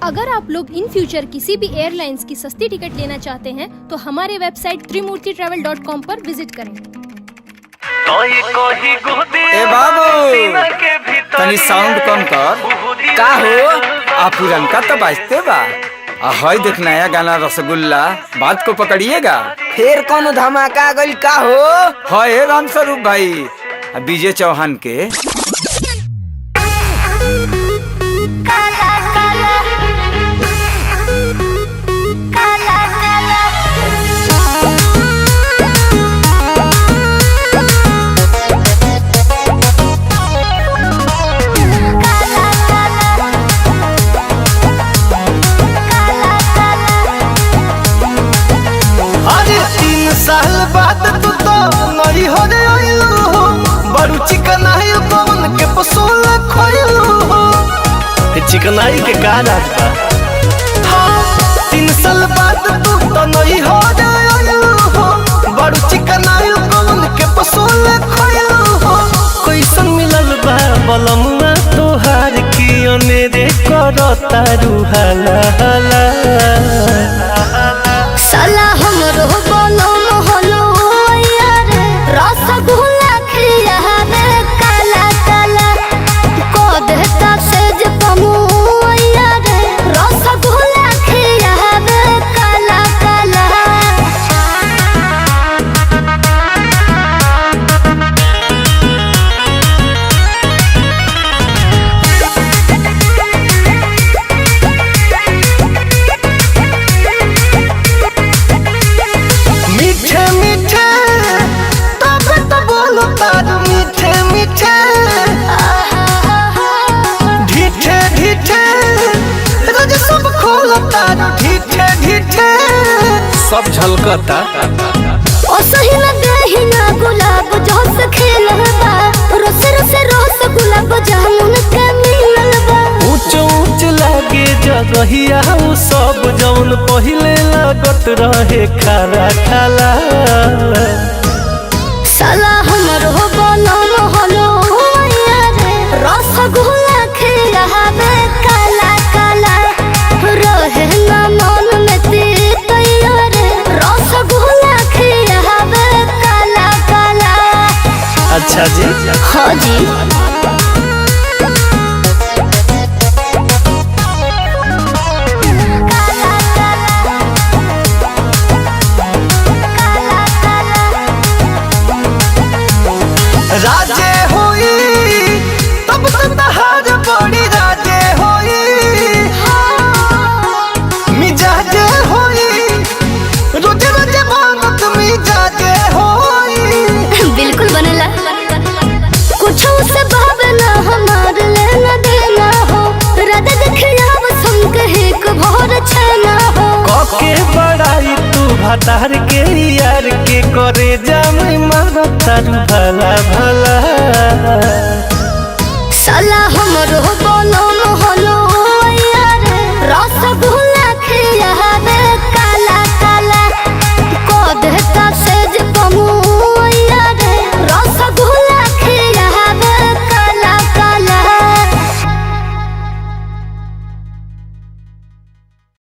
अगर आप लोग इन फ्यूचर किसी भी एयरलाइंस की सस्ती टिकट लेना चाहते हैं तो हमारे वेबसाइट त्रिमूर्तिtravel.com पर विजिट करें। ए बाबू तनी साउंड कम कर। का हो आप पुरनका तो बाजते बा। हई देख नया गाना रसगुल्ला बात को पकड़िएगा। फिर कौन धमाका गइल का हो? है रामस्वरूप भाई विजय चौहान के। साल बाद तू तो नई हो रे आइलू हो, बड़ू चिकनाई पवन के पसोल खोइलू हो। चिकनाई के का राज बा? हाँ 3 साल बाद तू तो नई हो रे आइलू हो, बड़ू चिकनाई पवन के पसोल खोइलू हो। कैसन मिलल बा बलमुआ तोहार की अनेरे करता रुहाला हाला। साला हमरो बोलो मोहलो यार रसगुल्ला खिया में काला काला को देता सेज पमु यार रसगुल्ला खिया में काला काला। सब झलकता ओ सही लगे ही ना गुलाब जोस खेलबा रस रस रस गुलाब जामुन के मिललबा। ऊंच ऊंच लागे जगहिया उ सब जौन पहिले लागत रहे खारा खाला। साला हमरो बोलो मोहलो यार रसगुल्ला खिया में काला काला रहे ना मन में तीत यार रसगुल्ला खिया में काला काला। अच्छा जी हाँ जी राजे होई तब तो तहार बड़ी राजे होई। मिजाजे होई रोजे रोजे मांगत मिजाजे होई। बिल्कुल बनला कुछ से भावना हमार लेना देना हो राधा देखिया बसम कहे को भोर छना हो। के बड़ाई तू भतार के यार के करे जामी मारता भला भला। साला हमरो बोलो